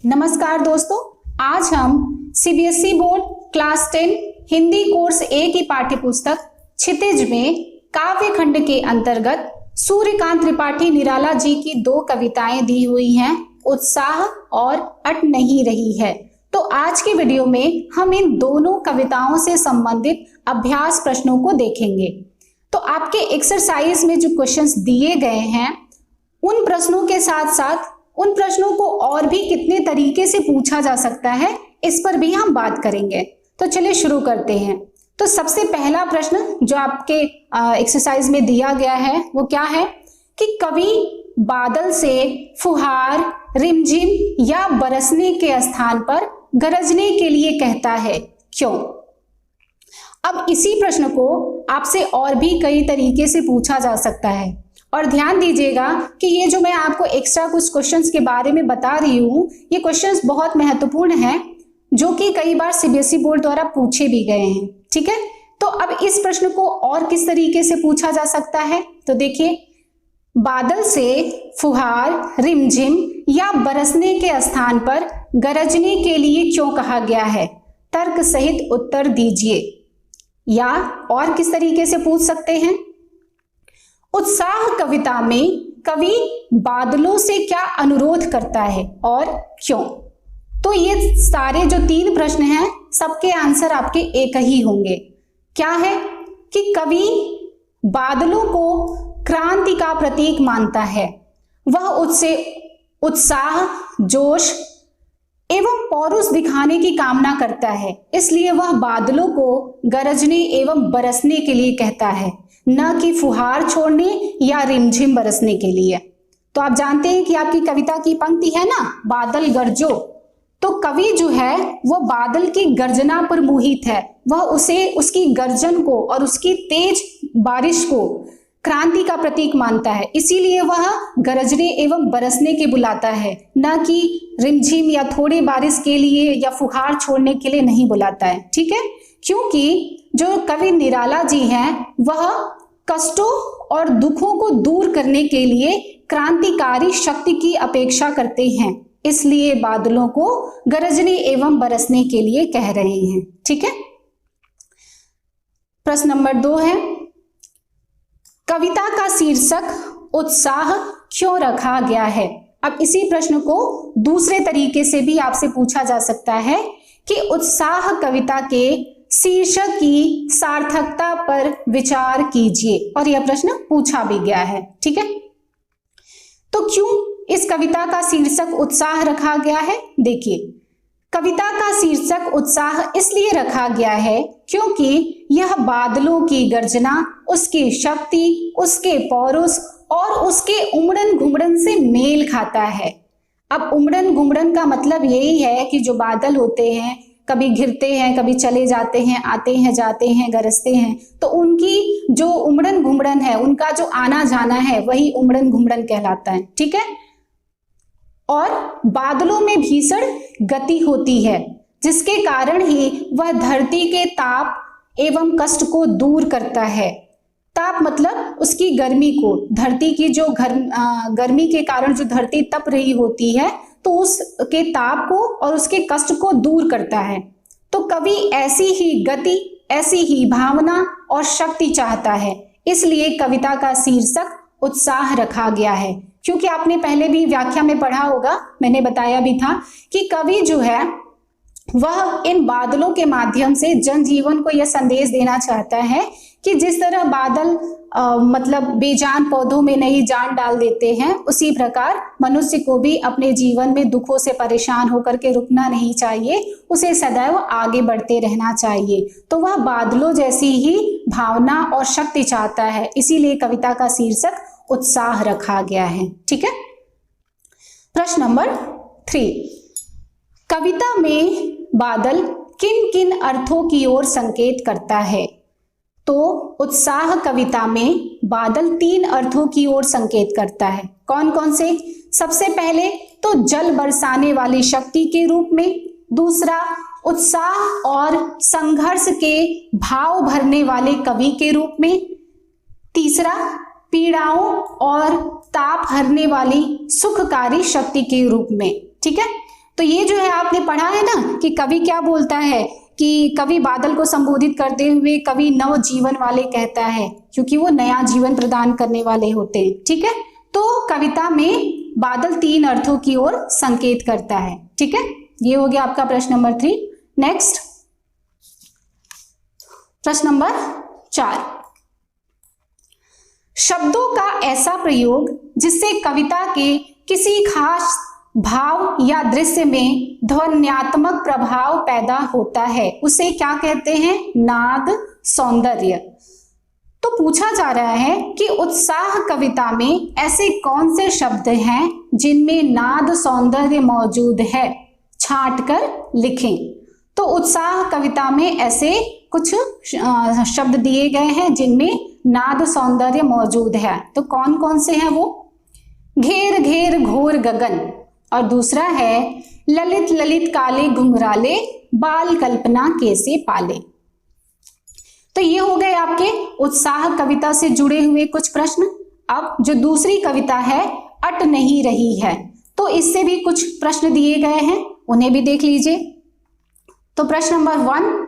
नमस्कार दोस्तों, आज हम CBSE board class 10 Hindi course A की पाठ्य पुस्तक क्षितिज में काव्य खंड के अंतर्गत सूर्यकांत त्रिपाठी निराला जी की दो कविताएं दी हुई हैं, उत्साह और अट नहीं रही है। तो आज की वीडियो में हम इन दोनों कविताओं से संबंधित अभ्यास प्रश्नों को देखेंगे। तो आपके एक्सरसाइज में जो क्वेश्चंस दिए गए हैं, उन प्रश्नों के साथ साथ उन प्रश्नों को और भी कितने तरीके से पूछा जा सकता है, इस पर भी हम बात करेंगे। तो चलिए शुरू करते हैं। तो सबसे पहला प्रश्न जो आपके एक्सरसाइज में दिया गया है वो क्या है कि कवि बादल से फुहार, रिमझिम या बरसने के स्थान पर गरजने के लिए कहता है, क्यों? अब इसी प्रश्न को आपसे और भी कई तरीके से पूछा जा सकता है और ध्यान दीजिएगा कि ये जो मैं आपको एक्स्ट्रा कुछ क्वेश्चंस के बारे में बता रही हूँ, ये क्वेश्चंस बहुत महत्वपूर्ण हैं जो कि कई बार सीबीएसई बोर्ड द्वारा पूछे भी गए हैं। ठीक है, तो अब इस प्रश्न को और किस तरीके से पूछा जा सकता है, तो देखिए, बादल से फुहार, रिमझिम या बरसने के स्थान पर गरजने के लिए क्यों कहा गया है? तर्क सहित उत्तर दीजिए। या और किस तरीके से पूछ सकते हैं, उत्साह कविता में कवि बादलों से क्या अनुरोध करता है और क्यों? तो ये सारे जो तीन प्रश्न हैं, सबके आंसर आपके एक ही होंगे। क्या है कि कवि बादलों को क्रांति का प्रतीक मानता है। वह उससे उत्साह, जोश एवं पौरुष दिखाने की कामना करता है, इसलिए वह बादलों को गरजने एवं बरसने के लिए कहता है, न कि फुहार छोड़ने या रिमझिम बरसने के लिए। तो आप जानते हैं कि आपकी कविता की पंक्ति है ना, बादल गरजो, तो कवि जो है वो बादल की गर्जना पर मोहित है। वह उसे, उसकी गर्जन को और उसकी तेज बारिश को क्रांति का प्रतीक मानता है, इसीलिए वह गरजने एवं बरसने के बुलाता है, न कि रिमझिम या थोड़ी बारिश के लिए या फुहार छोड़ने के लिए नहीं बुलाता है। ठीक है, क्योंकि जो कवि निराला जी हैं वह कष्टों और दुखों को दूर करने के लिए क्रांतिकारी शक्ति की अपेक्षा करते हैं, इसलिए बादलों को गरजने एवं बरसने के लिए कह रहे हैं। ठीक है, प्रश्न नंबर 2 है, कविता का शीर्षक उत्साह क्यों रखा गया है? अब इसी प्रश्न को दूसरे तरीके से भी आपसे पूछा जा सकता है कि उत्साह कविता के शीर्षक की सार्थकता पर विचार कीजिए, और यह प्रश्न पूछा भी गया है। ठीक है, तो क्यों इस कविता का शीर्षक उत्साह रखा गया है? देखिए, कविता का शीर्षक उत्साह इसलिए रखा गया है क्योंकि यह बादलों की गर्जना, उसकी शक्ति, उसके पौरुष और उसके उमड़न घुमड़न से मेल खाता है। अब उमड़न घुमड़न का मतलब यही है कि जो बादल होते हैं, कभी घिरते हैं, कभी चले जाते हैं, आते हैं, जाते हैं, गरजते हैं, तो उनकी जो उमड़न घुमड़न है, उनका जो आना जाना है, वही उमड़न घुमड़न कहलाता है। ठीक है, और बादलों में भीषण गति होती है, जिसके कारण ही वह धरती के ताप एवं कष्ट को दूर करता है। ताप मतलब उसकी गर्मी को, धरती की जो गर्मी के कारण जो धरती तप रही होती है, तो उसके ताप को और उसके कष्ट को दूर करता है। तो कवि ऐसी ही गति, ऐसी ही भावना और शक्ति चाहता है, इसलिए कविता का शीर्षक उत्साह रखा गया है। क्योंकि आपने पहले भी व्याख्या में पढ़ा होगा, मैंने बताया भी था कि कवि जो है वह इन बादलों के माध्यम से जनजीवन को यह संदेश देना चाहता है कि जिस तरह बादल मतलब बेजान पौधों में नई जान डाल देते हैं, उसी प्रकार मनुष्य को भी अपने जीवन में दुखों से परेशान होकर के रुकना नहीं चाहिए, उसे सदैव आगे बढ़ते रहना चाहिए। तो वह बादलों जैसी ही भावना और शक्ति चाहता है, इसीलिए कविता का शीर्षक उत्साह रखा गया है। ठीक है, प्रश्न नंबर 3, कविता में बादल किन किन अर्थों की ओर संकेत करता है? तो उत्साह कविता में बादल 3 अर्थों की ओर संकेत करता है। कौन कौन से? सबसे पहले तो जल बरसाने वाली शक्ति के रूप में, दूसरा उत्साह और संघर्ष के भाव भरने वाले कवि के रूप में, तीसरा पीड़ाओं और ताप हरने वाली सुखकारी शक्ति के रूप में। ठीक है, तो ये जो है आपने पढ़ा है ना कि कवि क्या बोलता है कि कवि बादल को संबोधित करते हुए कवि नव जीवन वाले कहता है, क्योंकि वो नया जीवन प्रदान करने वाले होते हैं। ठीक है, तो कविता में बादल 3 अर्थों की ओर संकेत करता है। ठीक है, ये हो गया आपका प्रश्न नंबर 3। नेक्स्ट प्रश्न नंबर 4, शब्दों का ऐसा प्रयोग जिससे कविता के किसी खास भाव या दृश्य में ध्वन्यात्मक प्रभाव पैदा होता है, उसे क्या कहते हैं? नाद सौंदर्य। तो पूछा जा रहा है कि उत्साह कविता में ऐसे कौन से शब्द हैं जिनमें नाद सौंदर्य मौजूद है, छांट कर लिखें। तो उत्साह कविता में ऐसे कुछ शब्द दिए गए हैं जिनमें नाद सौंदर्य मौजूद है। तो कौन कौन से हैं वो? घेर घेर घोर गगन, और दूसरा है ललित ललित काले घुंघराले, बाल कल्पना कैसे पाले। तो ये हो गए आपके उत्साह कविता से जुड़े हुए कुछ प्रश्न। अब जो दूसरी कविता है अट नहीं रही है, तो इससे भी कुछ प्रश्न दिए गए हैं, उन्हें भी देख लीजिए। तो प्रश्न नंबर 1,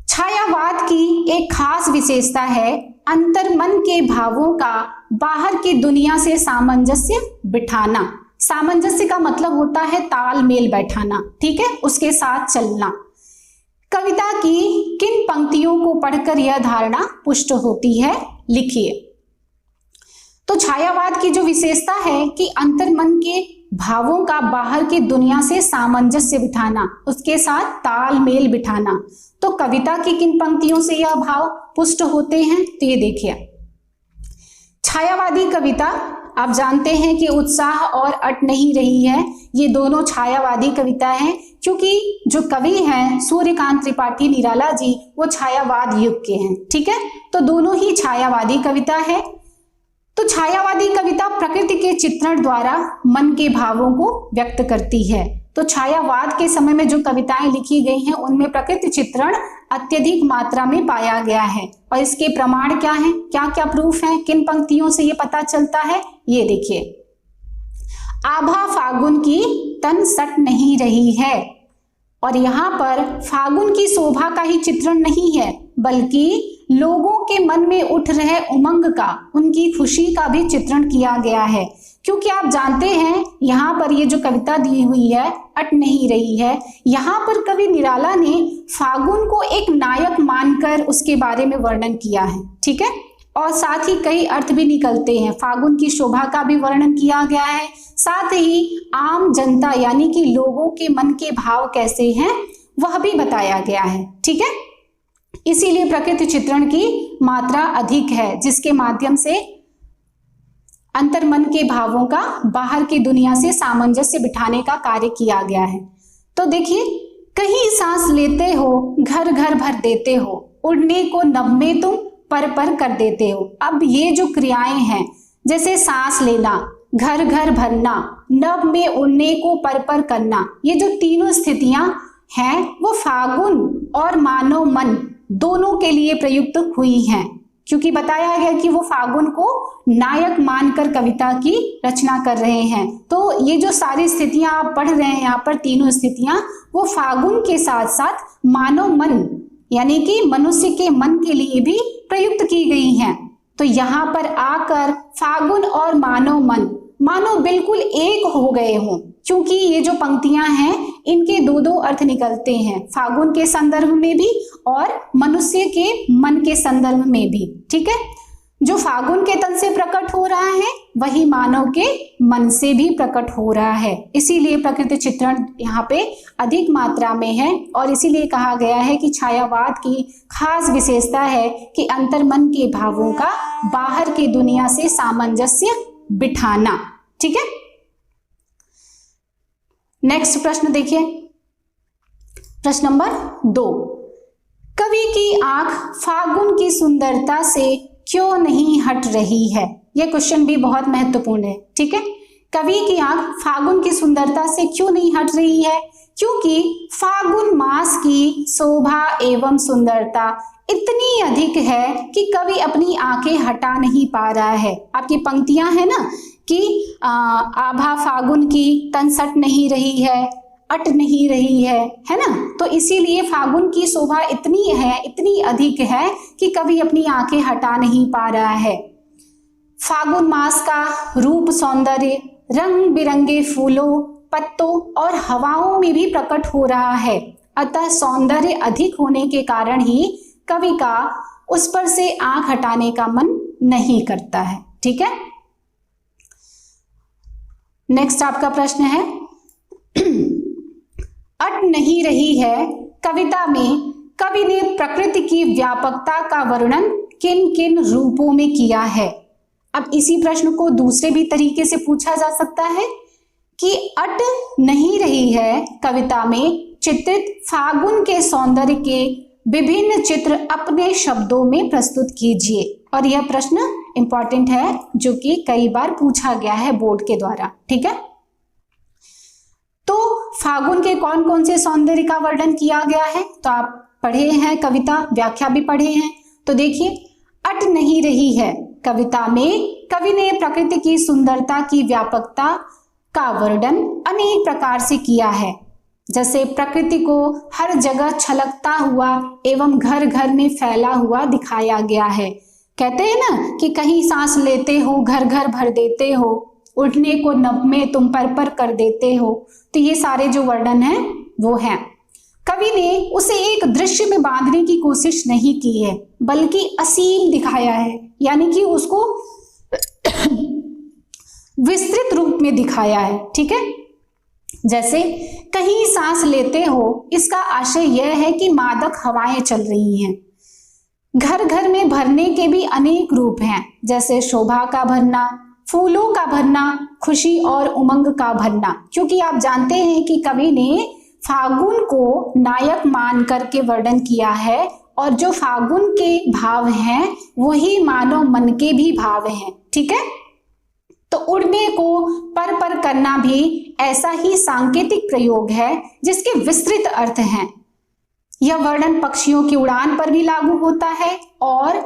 छायावाद की एक खास विशेषता है अंतर्मन के भावों का बाहर की दुनिया से सामंजस्य बिठाना। सामंजस्य का मतलब होता है तालमेल बैठाना, ठीक है, उसके साथ चलना। कविता की किन पंक्तियों को पढ़कर यह धारणा पुष्ट होती है, लिखिए। तो छायावाद की जो विशेषता है कि अंतर्मन के भावों का बाहर की दुनिया से सामंजस्य बिठाना, उसके साथ तालमेल बिठाना। तो कविता की किन पंक्तियों से यह भाव पुष्ट होते हैं, तो ये देखिए। छायावादी कविता, आप जानते हैं कि उत्साह और अट नहीं रही है, ये दोनों छायावादी कविता हैं, क्योंकि जो कवि हैं सूर्यकांत त्रिपाठी निराला जी, वो छायावाद युग के हैं। ठीक है, तो दोनों ही छायावादी कविता है। तो छायावादी कविता प्रकृति के चित्रण द्वारा मन के भावों को व्यक्त करती है। तो छायावाद के समय में जो कविताएं लिखी गई हैं उनमें प्रकृति चित्रण अत्यधिक मात्रा में पाया गया है। और इसके प्रमाण क्या हैं, क्या क्या प्रूफ हैं, किन पंक्तियों से ये पता चलता है, ये देखिए। आभा फागुन की तन सट नहीं रही है, और यहाँ पर फागुन की शोभा का ही चित्रण नहीं है, बल्कि लोगों के मन में उठ रहे उमंग का, उनकी खुशी का भी चित्रण किया गया है। क्योंकि आप जानते हैं यहाँ पर ये जो कविता दी हुई है अट नहीं रही है, यहाँ पर कवि निराला ने फागुन को एक नायक मानकर उसके बारे में वर्णन किया है। ठीक है, और साथ ही कई अर्थ भी निकलते हैं। फागुन की शोभा का भी वर्णन किया गया है, साथ ही आम जनता यानी कि लोगों के मन के भाव कैसे हैं वह भी बताया गया है। ठीक है, इसीलिए प्रकृति चित्रण की मात्रा अधिक है, जिसके माध्यम से अंतर्मन के भावों का बाहर की दुनिया से सामंजस्य बिठाने का कार्य किया गया है। तो देखिए, कहीं सांस लेते हो, घर घर भर देते हो, उड़ने को नभ में तुम पर पर कर देते हो। अब ये जो क्रियाएं हैं, जैसे सांस लेना, घर घर भरना, नभ में उड़ने को पर पर करना, ये जो तीनों स्थितियां हैं वो फागुन और मानव मन दोनों के लिए प्रयुक्त हुई हैं, क्योंकि बताया गया कि वो फागुन को नायक मानकर कविता की रचना कर रहे हैं। तो ये जो सारी स्थितियां आप पढ़ रहे हैं यहाँ पर, तीनों स्थितियां, वो फागुन के साथ साथ मानव मन यानी कि मनुष्य के मन के लिए भी प्रयुक्त की गई हैं। तो यहाँ पर आकर फागुन और मानव मन मानो बिल्कुल एक हो गए हों, क्योंकि ये जो पंक्तियां हैं इनके दो दो अर्थ निकलते हैं, फागुन के संदर्भ में भी और मनुष्य के मन के संदर्भ में भी। ठीक है, जो फागुन के तन से प्रकट हो रहा है वही मानव के मन से भी प्रकट हो रहा है, इसीलिए प्रकृति चित्रण यहाँ पे अधिक मात्रा में है। और इसीलिए कहा गया है कि छायावाद की खास विशेषता है कि अंतर्मन के भावों का बाहर की दुनिया से सामंजस्य बिठाना। ठीक है, नेक्स्ट प्रश्न देखिए, प्रश्न नंबर 2, कवि की आंख फागुन की सुंदरता से क्यों नहीं हट रही है। यह क्वेश्चन भी बहुत महत्वपूर्ण है। ठीक है, कवि की आंख फागुन की सुंदरता से क्यों नहीं हट रही है, क्योंकि फागुन मास की शोभा एवं सुंदरता इतनी अधिक है कि कवि अपनी आंखें हटा नहीं पा रहा है। आपकी पंक्तियां है ना कि आभा फागुन की तन सट नहीं रही है, अट नहीं रही है ना। तो इसीलिए फागुन की शोभा इतनी है, इतनी अधिक है कि कवि अपनी आंखें हटा नहीं पा रहा है। फागुन मास का रूप सौंदर्य रंग बिरंगे फूलों, पत्तों और हवाओं में भी प्रकट हो रहा है। अतः सौंदर्य अधिक होने के कारण ही कवि का उस पर से आंख हटाने का मन नहीं करता है। ठीक है, नेक्स्ट आपका प्रश्न है अट नहीं रही है कविता में कवि ने प्रकृति की व्यापकता का वर्णन किन किन रूपों में किया है। अब इसी प्रश्न को दूसरे भी तरीके से पूछा जा सकता है कि अट नहीं रही है कविता में चित्रित फागुन के सौंदर्य के विभिन्न चित्र अपने शब्दों में प्रस्तुत कीजिए। और यह प्रश्न इंपॉर्टेंट है जो कि कई बार पूछा गया है बोर्ड के द्वारा। ठीक है, तो फागुन के कौन कौन से सौंदर्य का वर्णन किया गया है, तो आप पढ़े हैं, कविता व्याख्या भी पढ़े हैं। तो देखिए, अट नहीं रही है कविता में कवि ने प्रकृति की सुंदरता की व्यापकता का वर्णन अनेक प्रकार से किया है। जैसे प्रकृति को हर जगह छलकता हुआ एवं घर घर में फैला हुआ दिखाया गया है। कहते हैं ना कि कहीं सांस लेते हो घर घर भर देते हो, उठने को नभ में तुम पर कर देते हो। तो ये सारे जो वर्णन हैं वो हैं। कवि ने उसे एक दृश्य में बांधने की कोशिश नहीं की है बल्कि असीम दिखाया है, यानी कि उसको विस्तृत रूप में दिखाया है। ठीक है, जैसे कहीं सांस लेते हो, इसका आशय यह है कि मादक हवाएं चल रही हैं। घर घर में भरने के भी अनेक रूप हैं, जैसे शोभा का भरना, फूलों का भरना, खुशी और उमंग का भरना। क्योंकि आप जानते हैं कि कवि ने फागुन को नायक मान करके वर्णन किया है और जो फागुन के भाव हैं वही मानव मन के भी भाव हैं। ठीक है, तो उड़ने को पर करना भी ऐसा ही सांकेतिक प्रयोग है जिसके विस्तृत अर्थ हैं। यह वर्णन पक्षियों की उड़ान पर भी लागू होता है और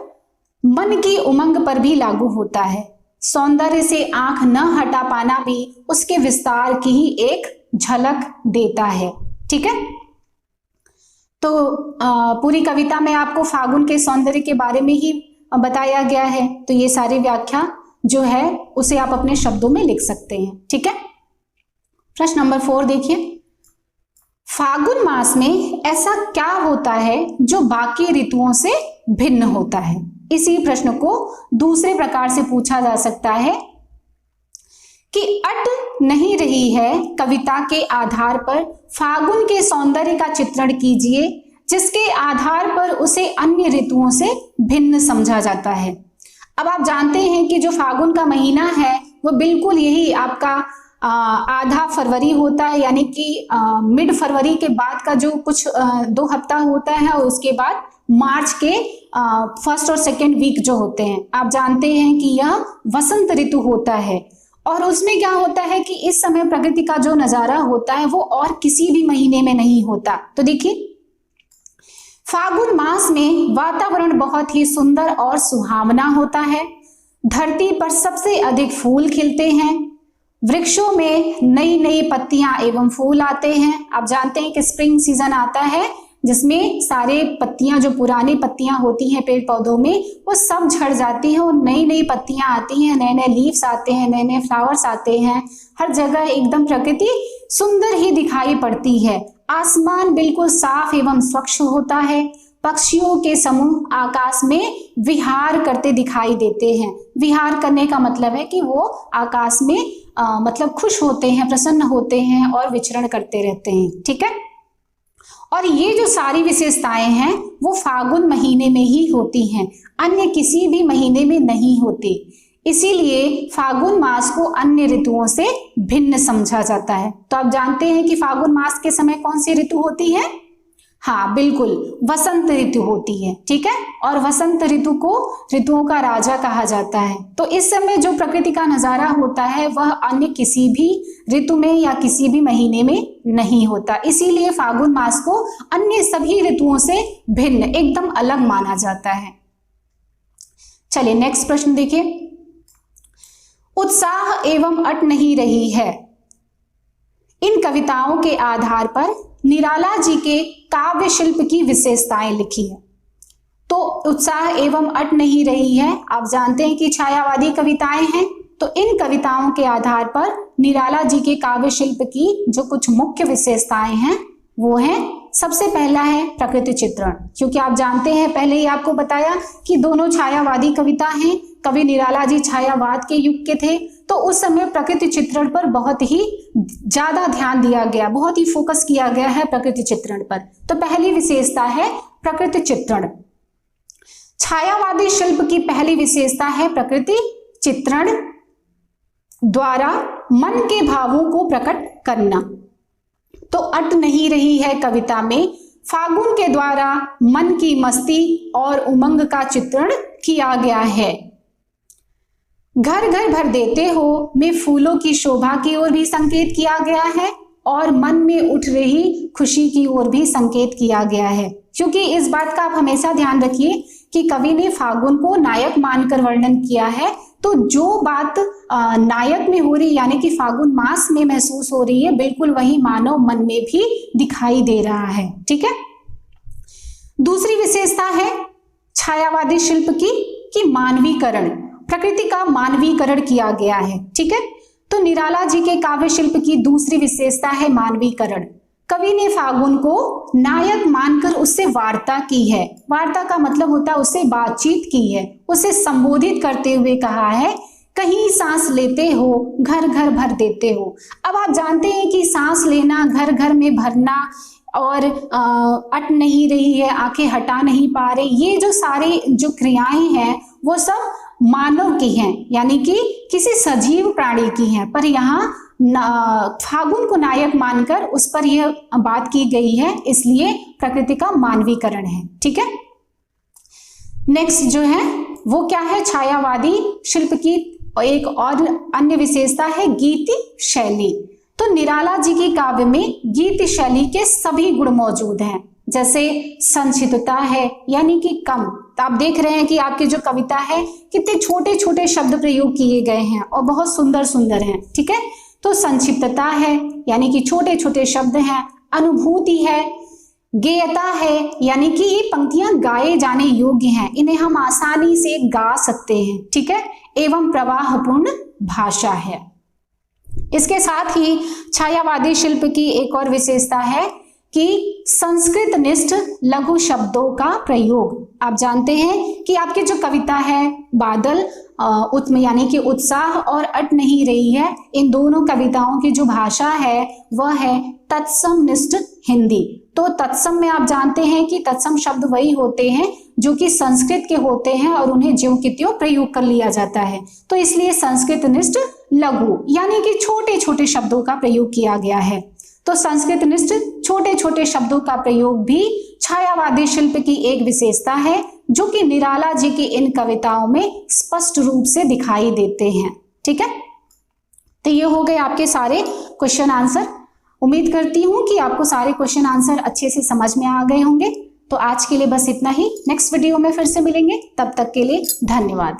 मन की उमंग पर भी लागू होता है। सौंदर्य से आंख न हटा पाना भी उसके विस्तार की ही एक झलक देता है। ठीक है, तो पूरी कविता में आपको फागुन के सौंदर्य के बारे में ही बताया गया है। तो ये सारी व्याख्या जो है उसे आप अपने शब्दों में लिख सकते हैं। ठीक है, प्रश्न नंबर 4 देखिए, फागुन मास में ऐसा क्या होता है जो बाकी ऋतुओं से भिन्न होता है। इसी प्रश्न को दूसरे प्रकार से पूछा जा सकता है कि अट नहीं रही है कविता के आधार पर फागुन के सौंदर्य का चित्रण कीजिए जिसके आधार पर उसे अन्य ऋतुओं से भिन्न समझा जाता है। अब आप जानते हैं कि जो फागुन का महीना है वो बिल्कुल यही आपका आधा फरवरी होता है, यानी कि मिड फरवरी के बाद का जो कुछ 2 हफ्ता होता है और उसके बाद मार्च के फर्स्ट और सेकेंड वीक जो होते हैं। आप जानते हैं कि यह वसंत ऋतु होता है और उसमें क्या होता है कि इस समय प्रकृति का जो नजारा होता है वो और किसी भी महीने में नहीं होता। तो देखिए, फागुन मास में वातावरण बहुत ही सुंदर और सुहावना होता है। धरती पर सबसे अधिक फूल खिलते हैं, वृक्षों में नई नई पत्तियां एवं फूल आते हैं। आप जानते हैं कि स्प्रिंग सीजन आता है जिसमें सारे पत्तियां, जो पुरानी पत्तियां होती हैं पेड़ पौधों में, वो सब झड़ जाती हैं और नई नई पत्तियां आती हैं, नए नए लीव्स आते हैं, नए नए फ्लावर्स आते हैं। हर जगह एकदम प्रकृति सुंदर ही दिखाई पड़ती है। आसमान बिल्कुल साफ एवं स्वच्छ होता है। पक्षियों के समूह आकाश में विहार करते दिखाई देते हैं। विहार करने का मतलब है कि वो आकाश में मतलब खुश होते हैं, प्रसन्न होते हैं और विचरण करते रहते हैं। ठीक है, और ये जो सारी विशेषताएं हैं वो फागुन महीने में ही होती हैं, अन्य किसी भी महीने में नहीं होती। इसीलिए फागुन मास को अन्य ऋतुओं से भिन्न समझा जाता है। तो आप जानते हैं कि फागुन मास के समय कौन सी ऋतु होती है? हाँ बिल्कुल, वसंत ऋतु होती है। ठीक है, और वसंत ऋतु को ऋतुओं का राजा कहा जाता है। तो इस समय जो प्रकृति का नजारा होता है वह अन्य किसी भी ऋतु में या किसी भी महीने में नहीं होता। इसीलिए फागुन मास को अन्य सभी ऋतुओं से भिन्न, एकदम अलग माना जाता है। चलिए नेक्स्ट प्रश्न देखिए, उत्साह एवं अट नहीं रही है, इन कविताओं के आधार पर निराला जी के काव्य शिल्प की विशेषताएं लिखी है। तो उत्साह एवं अट नहीं रही है, आप जानते हैं कि छायावादी कविताएं हैं, तो इन कविताओं के आधार पर निराला जी के काव्य शिल्प की जो कुछ मुख्य विशेषताएं हैं वो है, सबसे पहला है प्रकृति चित्रण, क्योंकि आप जानते हैं पहले ही आपको बताया कि दोनों छायावादी कविता हैं, कवि निराला जी छायावाद के युग के थे, तो उस समय प्रकृति चित्रण पर बहुत ही ज्यादा ध्यान दिया गया, बहुत ही फोकस किया गया है प्रकृति चित्रण पर। तो पहली विशेषता है प्रकृति चित्रण। छायावादी शिल्प की पहली विशेषता है प्रकृति चित्रण द्वारा मन के भावों को प्रकट करना। तो अट नहीं रही है कविता में, फागुन के द्वारा मन की मस्ती और उमंग का चित्रण किया गया है। घर घर भर देते हो में फूलों की शोभा की ओर भी संकेत किया गया है और मन में उठ रही खुशी की ओर भी संकेत किया गया है, क्योंकि इस बात का आप हमेशा ध्यान रखिए कि कवि ने फागुन को नायक मानकर वर्णन किया है, तो जो बात नायक में हो रही यानी कि फागुन मास में महसूस हो रही है, बिल्कुल वही मानव मन में भी दिखाई दे रहा है। ठीक है। दूसरी विशेषता है छायावादी शिल्प की मानवीकरण, प्रकृति का मानवीकरण किया गया है। ठीक है। तो निराला जी के काव्य शिल्प की दूसरी विशेषता है मानवीकरण। कवि ने फागुन को नायक मानकर उससे वार्ता की है, वार्ता का मतलब होता है उससे बातचीत की है, उसे संबोधित करते हुए कहा है, कहीं सांस लेते हो घर घर भर देते हो। अब आप जानते हैं कि सांस लेना, घर घर में भरना और अट नहीं रही है, आंखें हटा नहीं पा रहे, ये जो सारे जो क्रियाएं हैं वो सब मानव की हैं, यानी कि किसी सजीव प्राणी की हैं, पर यहाँ फागुन को नायक मानकर उस पर यह बात की गई है, इसलिए प्रकृति का मानवीकरण है। ठीक है। नेक्स्ट जो है वो क्या है, छायावादी शिल्प की एक और अन्य विशेषता है गीति शैली। तो निराला जी की काव्य में गीत शैली के सभी गुण मौजूद हैं, जैसे संक्षिप्तता है यानी कि कम। तो आप देख रहे हैं कि आपकी जो कविता है कितने छोटे छोटे शब्द प्रयोग किए गए हैं और बहुत सुंदर सुंदर हैं। ठीक है। तो संक्षिप्तता है यानी कि छोटे छोटे शब्द हैं, अनुभूति है, गेयता है यानी कि ये पंक्तियां गाए जाने योग्य हैं, इन्हें हम आसानी से गा सकते हैं। ठीक है। एवं प्रवाहपूर्ण भाषा है। इसके साथ ही छायावादी शिल्प की एक और विशेषता है कि संस्कृत निष्ठ लघु शब्दों का प्रयोग। आप जानते हैं कि आपकी जो कविता है बादल उत्म यानी कि उत्साह और अट नहीं रही है, इन दोनों कविताओं की जो भाषा है वह है तत्सम निष्ठ हिंदी। तो तत्सम में आप जानते हैं कि तत्सम शब्द वही होते हैं जो कि संस्कृत के होते हैं और उन्हें ज्यों की त्यों प्रयोग कर लिया जाता है, तो इसलिए संस्कृत निष्ठ लघु यानी कि छोटे छोटे शब्दों का प्रयोग किया गया है। तो संस्कृत निष्ठ छोटे छोटे शब्दों का प्रयोग भी छायावादी शिल्प की एक विशेषता है, जो कि निराला जी की इन कविताओं में स्पष्ट रूप से दिखाई देते हैं। ठीक है। तो ये हो गए आपके सारे क्वेश्चन आंसर। उम्मीद करती हूं कि आपको सारे क्वेश्चन आंसर अच्छे से समझ में आ गए होंगे। तो आज के लिए बस इतना ही, नेक्स्ट वीडियो में फिर से मिलेंगे, तब तक के लिए धन्यवाद।